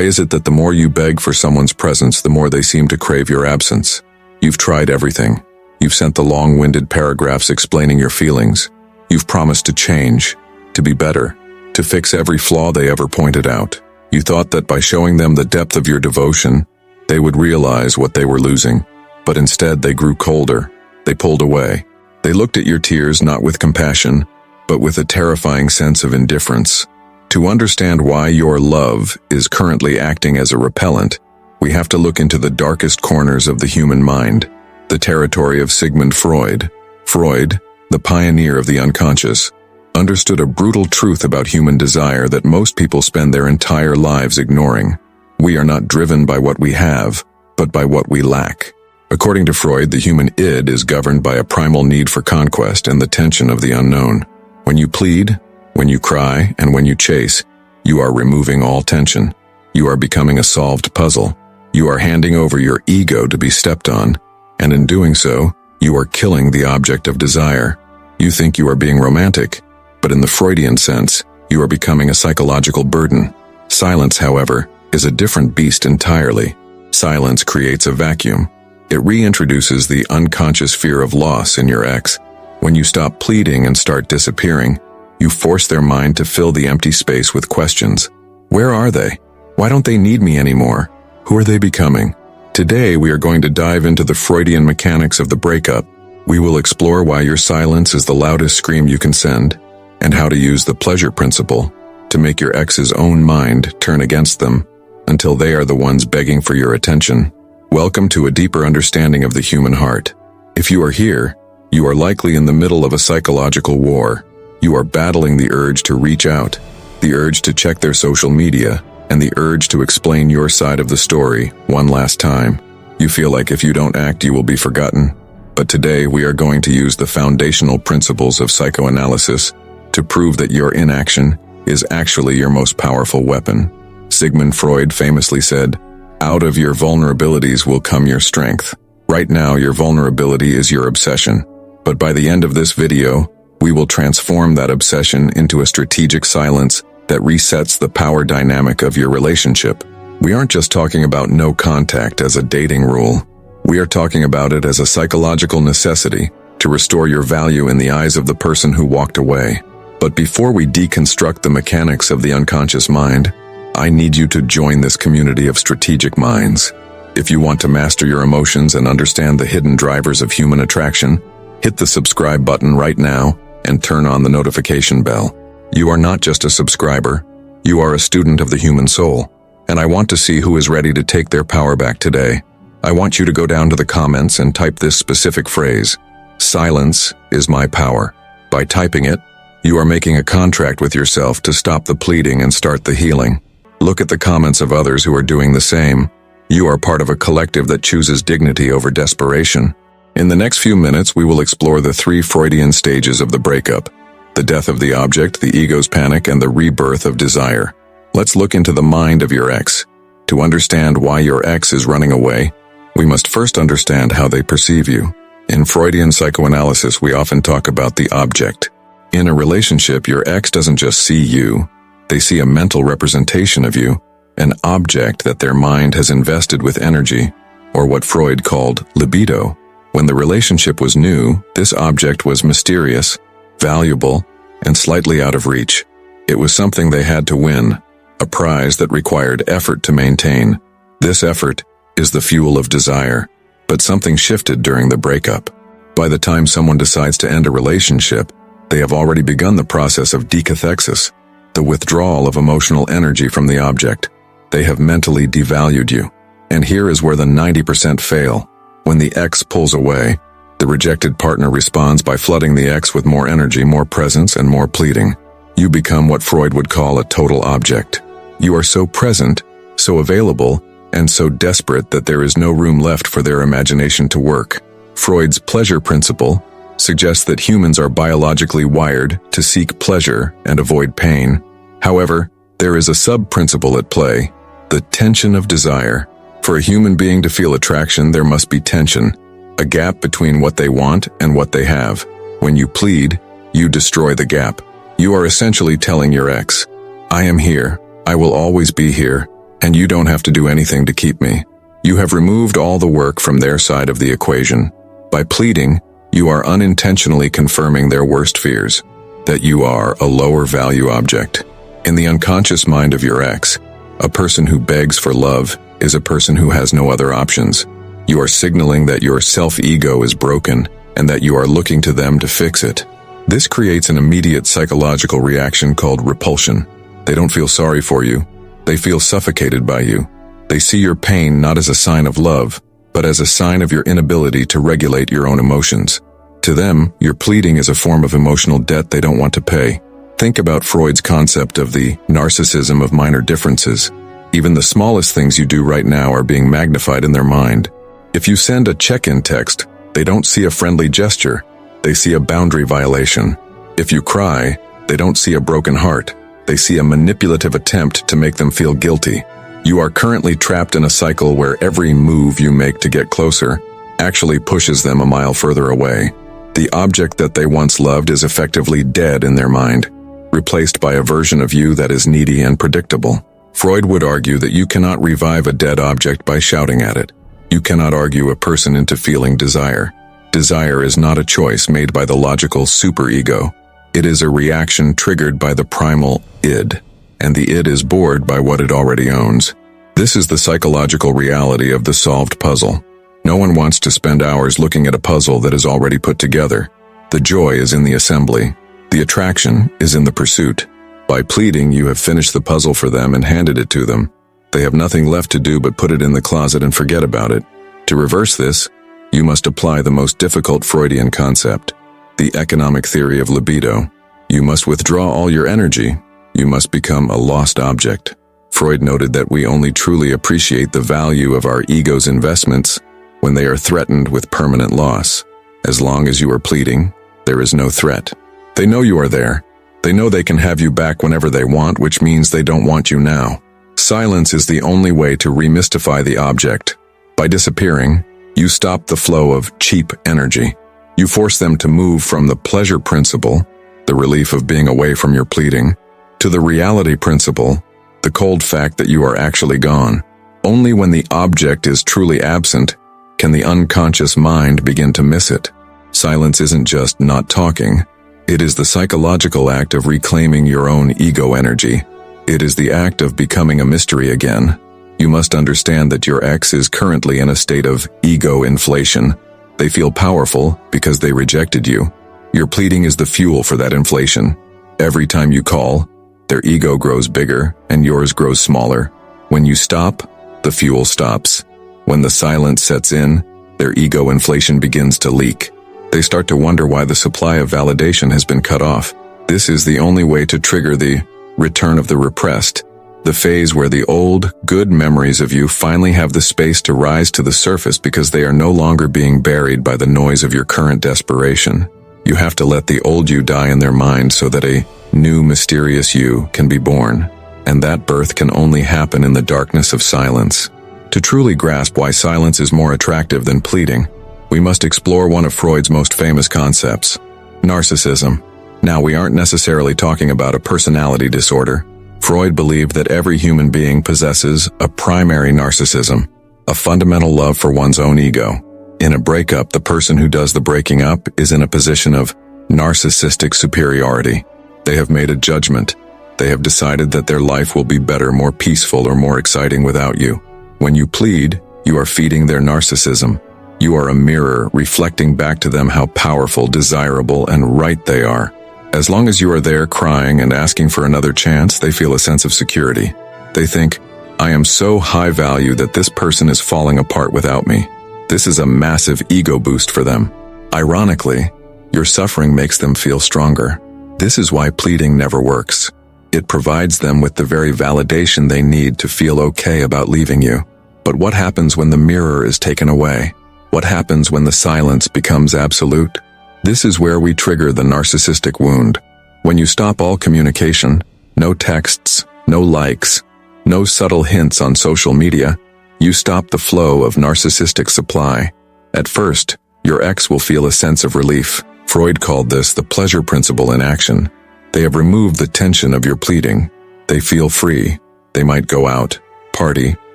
Why is it that the more you beg for someone's presence, the more they seem to crave your absence? You've tried everything. You've sent the long-winded paragraphs explaining your feelings. You've promised to change, to be better, to fix every flaw they ever pointed out. You thought that by showing them the depth of your devotion, they would realize what they were losing. But instead, they grew colder. They pulled away. They looked at your tears not with compassion, but with a terrifying sense of indifference. To understand why your love is currently acting as a repellent, we have to look into the darkest corners of the human mind, the territory of Sigmund Freud. Freud, the pioneer of the unconscious, understood a brutal truth about human desire that most people spend their entire lives ignoring. We are not driven by what we have, but by what we lack. According to Freud, the human id is governed by a primal need for conquest and the tension of the unknown. When you plead, when you cry, and when you chase, you are removing all tension. You are becoming a solved puzzle. You are handing over your ego to be stepped on, and in doing so, you are killing the object of desire. You think you are being romantic, but in the Freudian sense, you are becoming a psychological burden. Silence, however, is a different beast entirely. Silence creates a vacuum. It reintroduces the unconscious fear of loss in your ex. When you stop pleading and start disappearing, you force their mind to fill the empty space with questions. Where are they? Why don't they need me anymore? Who are they becoming? Today, we are going to dive into the Freudian mechanics of the breakup. We will explore why your silence is the loudest scream you can send, and how to use the pleasure principle to make your ex's own mind turn against them until they are the ones begging for your attention. Welcome to a deeper understanding of the human heart. If you are here, you are likely in the middle of a psychological war. You are battling the urge to reach out, the urge to check their social media, and the urge to explain your side of the story one last time. You feel like if you don't act, you will be forgotten. But today, we are going to use the foundational principles of psychoanalysis to prove that your inaction is actually your most powerful weapon. Sigmund Freud famously said, "Out of your vulnerabilities will come your strength." Right now, your vulnerability is your obsession. But by the end of this video, we will transform that obsession into a strategic silence that resets the power dynamic of your relationship. We aren't just talking about no contact as a dating rule. We are talking about it as a psychological necessity to restore your value in the eyes of the person who walked away. But before we deconstruct the mechanics of the unconscious mind, I need you to join this community of strategic minds. If you want to master your emotions and understand the hidden drivers of human attraction, hit the subscribe button right now and turn on the notification bell. You are not just a subscriber, you are a student of the human soul, and I want to see who is ready to take their power back today. I want you to go down to the comments and type this specific phrase, "Silence is my power." By typing it, you are making a contract with yourself to stop the pleading and start the healing. Look at the comments of others who are doing the same. You are part of a collective that chooses dignity over desperation. In the next few minutes, we will explore the 3 Freudian stages of the breakup: the death of the object, the ego's panic, and the rebirth of desire. Let's look into the mind of your ex. To understand why your ex is running away, we must first understand how they perceive you. In Freudian psychoanalysis, we often talk about the object. In a relationship, your ex doesn't just see you. They see a mental representation of you, an object that their mind has invested with energy, or what Freud called libido. When the relationship was new, this object was mysterious, valuable, and slightly out of reach. It was something they had to win, a prize that required effort to maintain. This effort is the fuel of desire, but something shifted during the breakup. By the time someone decides to end a relationship, they have already begun the process of decathexis, the withdrawal of emotional energy from the object. They have mentally devalued you. And here is where the 90% fail. When the ex pulls away, the rejected partner responds by flooding the ex with more energy, more presence, and more pleading. You become what Freud would call a total object. You are so present, so available, and so desperate that there is no room left for their imagination to work. Freud's pleasure principle suggests that humans are biologically wired to seek pleasure and avoid pain. However, there is a sub-principle at play, the tension of desire. For a human being to feel attraction, there must be tension, a gap between what they want and what they have. When you plead, you destroy the gap. You are essentially telling your ex, "I am here, I will always be here, and you don't have to do anything to keep me. You have removed all the work from their side of the equation. By pleading, you are unintentionally confirming their worst fears, that you are a lower value object. In the unconscious mind of your ex, a person who begs for love is a person who has no other options. You are signaling that your self-ego is broken and that you are looking to them to fix it. This creates an immediate psychological reaction called repulsion. They don't feel sorry for you. They feel suffocated by you. They see your pain not as a sign of love, but as a sign of your inability to regulate your own emotions. To them, your pleading is a form of emotional debt they don't want to pay. Think about Freud's concept of the narcissism of minor differences. Even the smallest things you do right now are being magnified in their mind. If you send a check-in text, they don't see a friendly gesture. They see a boundary violation. If you cry, they don't see a broken heart. They see a manipulative attempt to make them feel guilty. You are currently trapped in a cycle where every move you make to get closer actually pushes them a mile further away. The object that they once loved is effectively dead in their mind, replaced by a version of you that is needy and predictable. Freud would argue that you cannot revive a dead object by shouting at it. You cannot argue a person into feeling desire. Desire is not a choice made by the logical superego. It is a reaction triggered by the primal id, and the id is bored by what it already owns. This is the psychological reality of the solved puzzle. No one wants to spend hours looking at a puzzle that is already put together. The joy is in the assembly. The attraction is in the pursuit. By pleading, you have finished the puzzle for them and handed it to them. They have nothing left to do but put it in the closet and forget about it. To reverse this, you must apply the most difficult Freudian concept, the economic theory of libido. You must withdraw all your energy. You must become a lost object. Freud noted that we only truly appreciate the value of our ego's investments when they are threatened with permanent loss. As long as you are pleading, there is no threat. They know you are there. They know they can have you back whenever they want, which means they don't want you now. Silence is the only way to remystify the object. By disappearing, you stop the flow of cheap energy. You force them to move from the pleasure principle, the relief of being away from your pleading, to the reality principle, the cold fact that you are actually gone. Only when the object is truly absent can the unconscious mind begin to miss it. Silence isn't just not talking. It is the psychological act of reclaiming your own ego energy. It is the act of becoming a mystery again. You must understand that your ex is currently in a state of ego inflation. They feel powerful because they rejected you. Your pleading is the fuel for that inflation. Every time you call, their ego grows bigger and yours grows smaller. When you stop, the fuel stops. When the silence sets in, their ego inflation begins to leak. They start to wonder why the supply of validation has been cut off. This is the only way to trigger the return of the repressed, the phase where the old, good memories of you finally have the space to rise to the surface because they are no longer being buried by the noise of your current desperation. You have to let the old you die in their mind so that a new, mysterious you can be born, and that birth can only happen in the darkness of silence. To truly grasp why silence is more attractive than pleading, we must explore one of Freud's most famous concepts, narcissism. Now, we aren't necessarily talking about a personality disorder. Freud believed that every human being possesses a primary narcissism, a fundamental love for one's own ego. In a breakup, the person who does the breaking up is in a position of narcissistic superiority. They have made a judgment. They have decided that their life will be better, more peaceful, or more exciting without you. When you plead, you are feeding their narcissism. You are a mirror reflecting back to them how powerful, desirable, and right they are. As long as you are there crying and asking for another chance, they feel a sense of security. They think, I am so high value that this person is falling apart without me. This is a massive ego boost for them. Ironically, your suffering makes them feel stronger. This is why pleading never works. It provides them with the very validation they need to feel okay about leaving you. But what happens when the mirror is taken away? What happens when the silence becomes absolute? This is where we trigger the narcissistic wound. When you stop all communication, no texts, no likes, no subtle hints on social media, you stop the flow of narcissistic supply. At first, your ex will feel a sense of relief. Freud called this the pleasure principle in action. They have removed the tension of your pleading. They feel free. They might go out, party,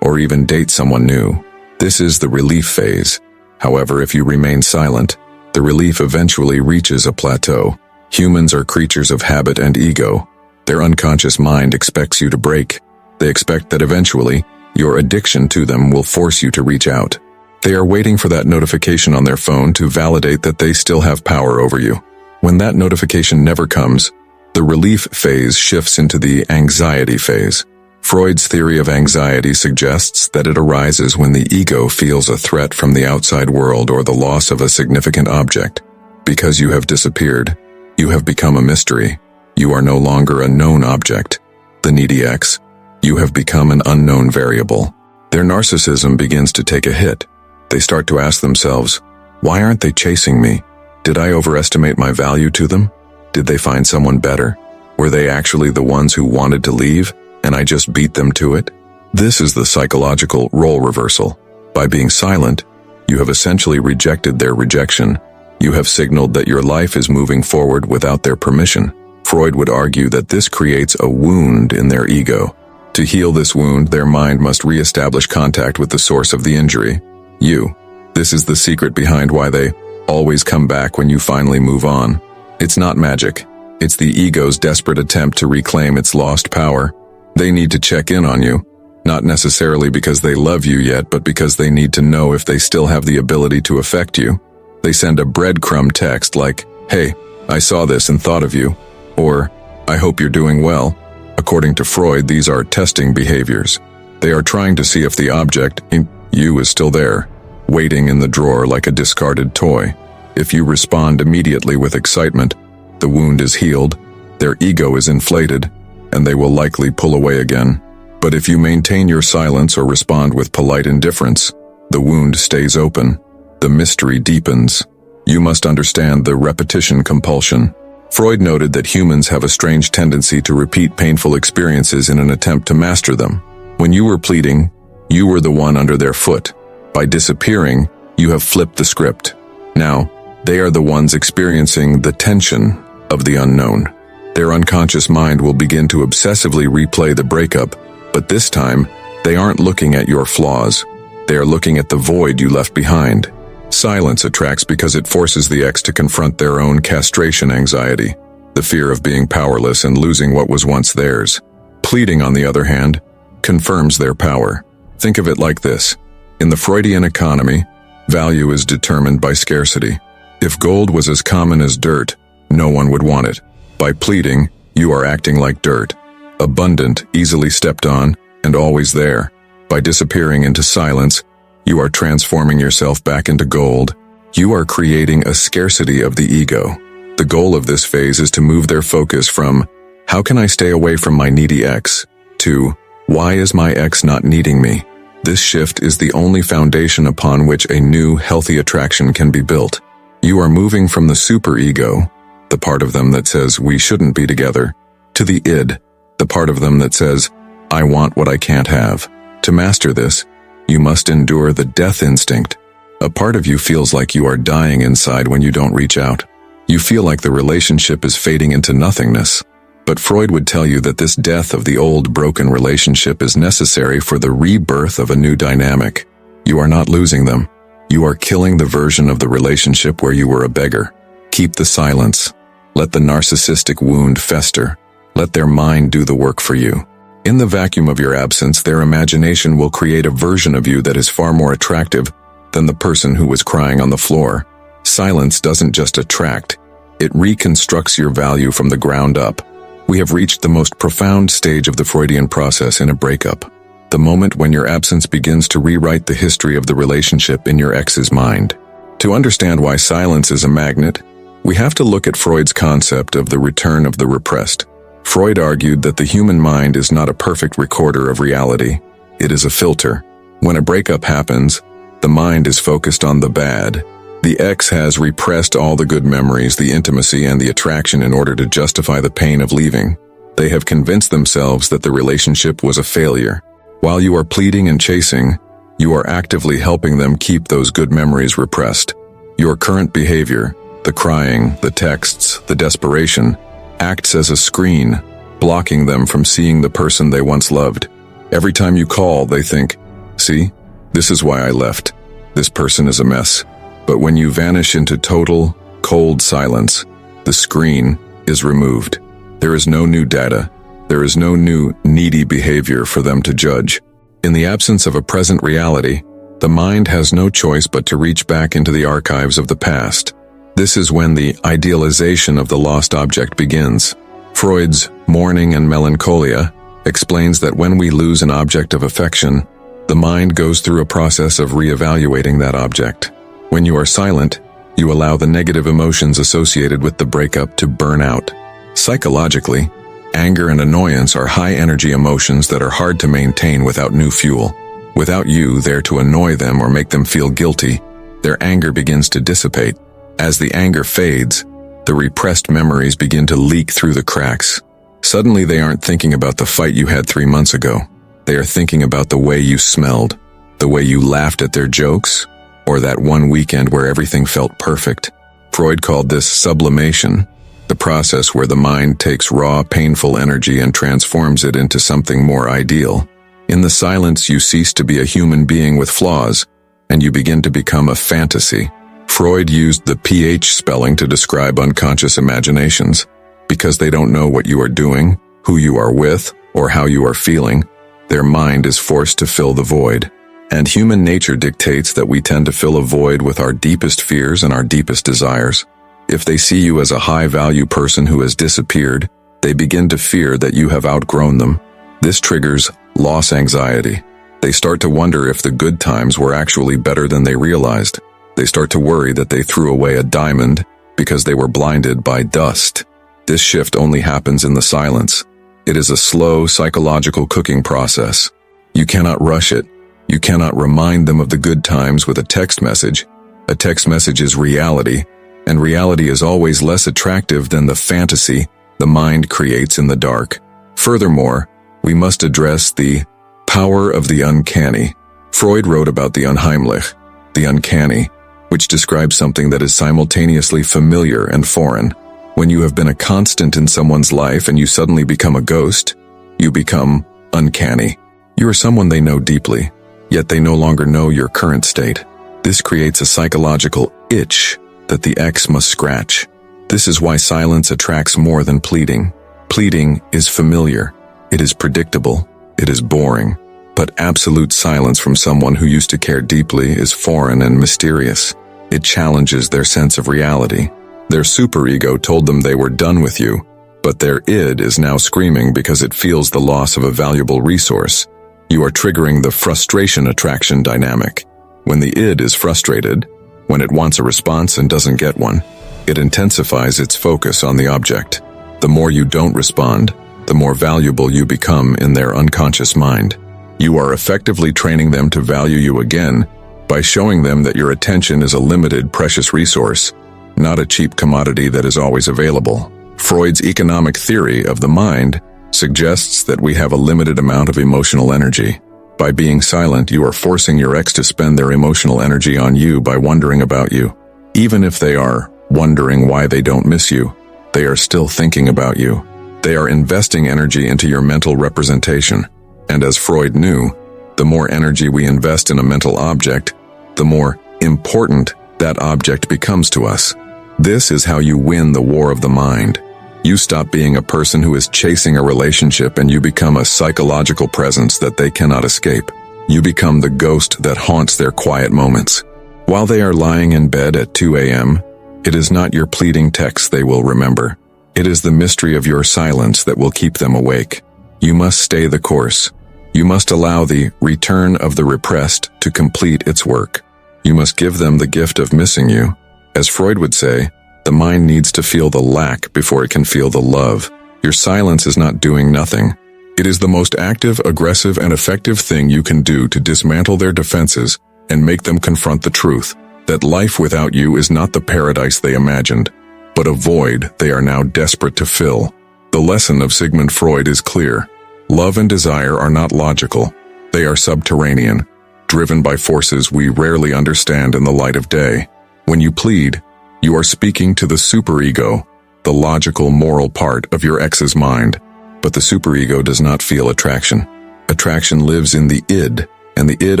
or even date someone new. This is the relief phase. However, if you remain silent, the relief eventually reaches a plateau. Humans are creatures of habit and ego. Their unconscious mind expects you to break. They expect that eventually, your addiction to them will force you to reach out. They are waiting for that notification on their phone to validate that they still have power over you. When that notification never comes, the relief phase shifts into the anxiety phase. Freud's theory of anxiety suggests that it arises when the ego feels a threat from the outside world or the loss of a significant object. Because you have disappeared, you have become a mystery. You are no longer a known object, the needy X. You have become an unknown variable. Their narcissism begins to take a hit. They start to ask themselves, why aren't they chasing me? Did I overestimate my value to them? Did they find someone better? Were they actually the ones who wanted to leave, and I just beat them to it? This is the psychological role reversal. By being silent, you have essentially rejected their rejection. You have signaled that your life is moving forward without their permission. Freud would argue that this creates a wound in their ego. To heal this wound, their mind must re-establish contact with the source of the injury, you. This is the secret behind why they always come back when you finally move on. It's not magic. It's the ego's desperate attempt to reclaim its lost power. They need to check in on you, not necessarily because they love you yet, but because they need to know if they still have the ability to affect you. They send a breadcrumb text like, hey, I saw this and thought of you, or, I hope you're doing well. According to Freud, these are testing behaviors. They are trying to see if the object in you is still there, waiting in the drawer like a discarded toy. If you respond immediately with excitement, the wound is healed, their ego is inflated, and they will likely pull away again. But if you maintain your silence or respond with polite indifference, the wound stays open. The mystery deepens. You must understand the repetition compulsion. Freud noted that humans have a strange tendency to repeat painful experiences in an attempt to master them. When you were pleading, you were the one under their foot. By disappearing, you have flipped the script. Now, they are the ones experiencing the tension of the unknown. Their unconscious mind will begin to obsessively replay the breakup, but this time, they aren't looking at your flaws. They are looking at the void you left behind. Silence attracts because it forces the X to confront their own castration anxiety, the fear of being powerless and losing what was once theirs. Pleading, on the other hand, confirms their power. Think of it like this. In the Freudian economy, value is determined by scarcity. If gold was as common as dirt, no one would want it. By pleading, you are acting like dirt, abundant, easily stepped on, and always there. By disappearing into silence, you are transforming yourself back into gold. You are creating a scarcity of the ego. The goal of this phase is to move their focus from, how can I stay away from my needy X, to, why is my ex not needing me? This shift is the only foundation upon which a new, healthy attraction can be built. You are moving from the superego, the part of them that says we shouldn't be together, to the id, the part of them that says, I want what I can't have. To master this, you must endure the death instinct. A part of you feels like you are dying inside when you don't reach out. You feel like the relationship is fading into nothingness. But Freud would tell you that this death of the old broken relationship is necessary for the rebirth of a new dynamic. You are not losing them. You are killing the version of the relationship where you were a beggar. Keep the silence. Let the narcissistic wound fester. Let their mind do the work for you. In the vacuum of your absence, their imagination will create a version of you that is far more attractive than the person who was crying on the floor. Silence doesn't just attract, it reconstructs your value from the ground up. We have reached the most profound stage of the Freudian process in a breakup, the moment when your absence begins to rewrite the history of the relationship in your ex's mind. To understand why silence is a magnet, we have to look at Freud's concept of the return of the repressed. Freud argued that the human mind is not a perfect recorder of reality. It is a filter. When a breakup happens, the mind is focused on the bad. The ex has repressed all the good memories, the intimacy, and the attraction in order to justify the pain of leaving. They have convinced themselves that the relationship was a failure. While you are pleading and chasing, you are actively helping them keep those good memories repressed. Your current behavior, the crying, the texts, the desperation, acts as a screen, blocking them from seeing the person they once loved. Every time you call, they think, "See, this is why I left. This person is a mess." But when you vanish into total, cold silence, the screen is removed. There is no new data. There is no new, needy behavior for them to judge. In the absence of a present reality, the mind has no choice but to reach back into the archives of the past. This is when the idealization of the lost object begins. Freud's Mourning and Melancholia explains that when we lose an object of affection, the mind goes through a process of reevaluating that object. When you are silent, you allow the negative emotions associated with the breakup to burn out. Psychologically, anger and annoyance are high-energy emotions that are hard to maintain without new fuel. Without you there to annoy them or make them feel guilty, their anger begins to dissipate. As the anger fades, the repressed memories begin to leak through the cracks. Suddenly they aren't thinking about the fight you had 3 months ago. They are thinking about the way you smelled, the way you laughed at their jokes, or that one weekend where everything felt perfect. Freud called this sublimation, the process where the mind takes raw, painful energy and transforms it into something more ideal. In the silence, you cease to be a human being with flaws, and you begin to become a fantasy. Freud used the pH spelling to describe unconscious imaginations. Because they don't know what you are doing, who you are with, or how you are feeling, their mind is forced to fill the void. And human nature dictates that we tend to fill a void with our deepest fears and our deepest desires. If they see you as a high-value person who has disappeared, they begin to fear that you have outgrown them. This triggers loss anxiety. They start to wonder if the good times were actually better than they realized. They start to worry that they threw away a diamond because they were blinded by dust. This shift only happens in the silence. It is a slow psychological cooking process. You cannot rush it. You cannot remind them of the good times with a text message. A text message is reality, and reality is always less attractive than the fantasy the mind creates in the dark. Furthermore, we must address the power of the uncanny. Freud wrote about the unheimlich, the uncanny, which describes something that is simultaneously familiar and foreign. When you have been a constant in someone's life and you suddenly become a ghost, you become uncanny. You are someone they know deeply, yet they no longer know your current state. This creates a psychological itch that the ex must scratch. This is why silence attracts more than pleading. Pleading is familiar, it is predictable, it is boring. But absolute silence from someone who used to care deeply is foreign and mysterious. It challenges their sense of reality. Their superego told them they were done with you, but their id is now screaming because it feels the loss of a valuable resource. You are triggering the frustration attraction dynamic. When the id is frustrated, when it wants a response and doesn't get one, it intensifies its focus on the object. The more you don't respond, the more valuable you become in their unconscious mind. You are effectively training them to value you again by showing them that your attention is a limited, precious resource, not a cheap commodity that is always available. Freud's economic theory of the mind suggests that we have a limited amount of emotional energy. By being silent, you are forcing your ex to spend their emotional energy on you by wondering about you. Even if they are wondering why they don't miss you, they are still thinking about you. They are investing energy into your mental representation. And as Freud knew, the more energy we invest in a mental object, the more important that object becomes to us. This is how you win the war of the mind. You stop being a person who is chasing a relationship and you become a psychological presence that they cannot escape. You become the ghost that haunts their quiet moments. While they are lying in bed at 2 a.m., it is not your pleading texts they will remember. It is the mystery of your silence that will keep them awake. You must stay the course. You must allow the return of the repressed to complete its work. You must give them the gift of missing you. As Freud would say, the mind needs to feel the lack before it can feel the love. Your silence is not doing nothing. It is the most active, aggressive, and effective thing you can do to dismantle their defenses and make them confront the truth, that life without you is not the paradise they imagined, but a void they are now desperate to fill. The lesson of Sigmund Freud is clear. Love and desire are not logical. They are subterranean, driven by forces we rarely understand in the light of day. When you plead, you are speaking to the superego, the logical, moral part of your ex's mind. But the superego does not feel attraction. Attraction lives in the id, and the id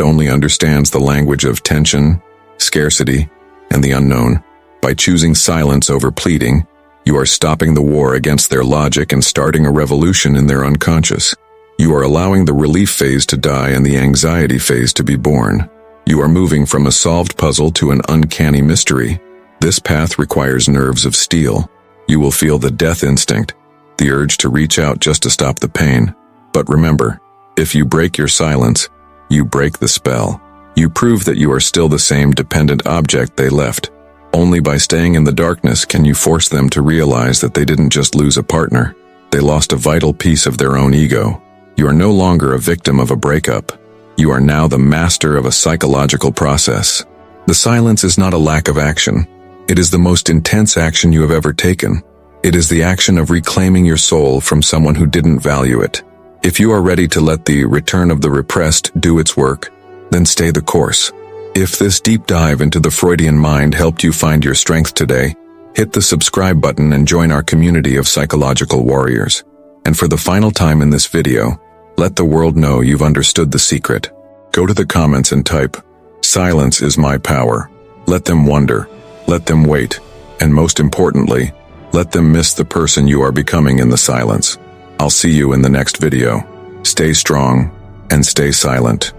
only understands the language of tension, scarcity, and the unknown. By choosing silence over pleading, you are stopping the war against their logic and starting a revolution in their unconscious. You are allowing the relief phase to die and the anxiety phase to be born. You are moving from a solved puzzle to an uncanny mystery. This path requires nerves of steel. You will feel the death instinct, the urge to reach out just to stop the pain. But remember, if you break your silence, you break the spell. You prove that you are still the same dependent object they left. Only by staying in the darkness can you force them to realize that they didn't just lose a partner. They lost a vital piece of their own ego. You are no longer a victim of a breakup. You are now the master of a psychological process. The silence is not a lack of action. It is the most intense action you have ever taken. It is the action of reclaiming your soul from someone who didn't value it. If you are ready to let the return of the repressed do its work, then stay the course. If this deep dive into the Freudian mind helped you find your strength today, hit the subscribe button and join our community of psychological warriors. And for the final time in this video, let the world know you've understood the secret. Go to the comments and type, "Silence is my power." Let them wonder, let them wait, and most importantly, let them miss the person you are becoming in the silence. I'll see you in the next video. Stay strong and stay silent.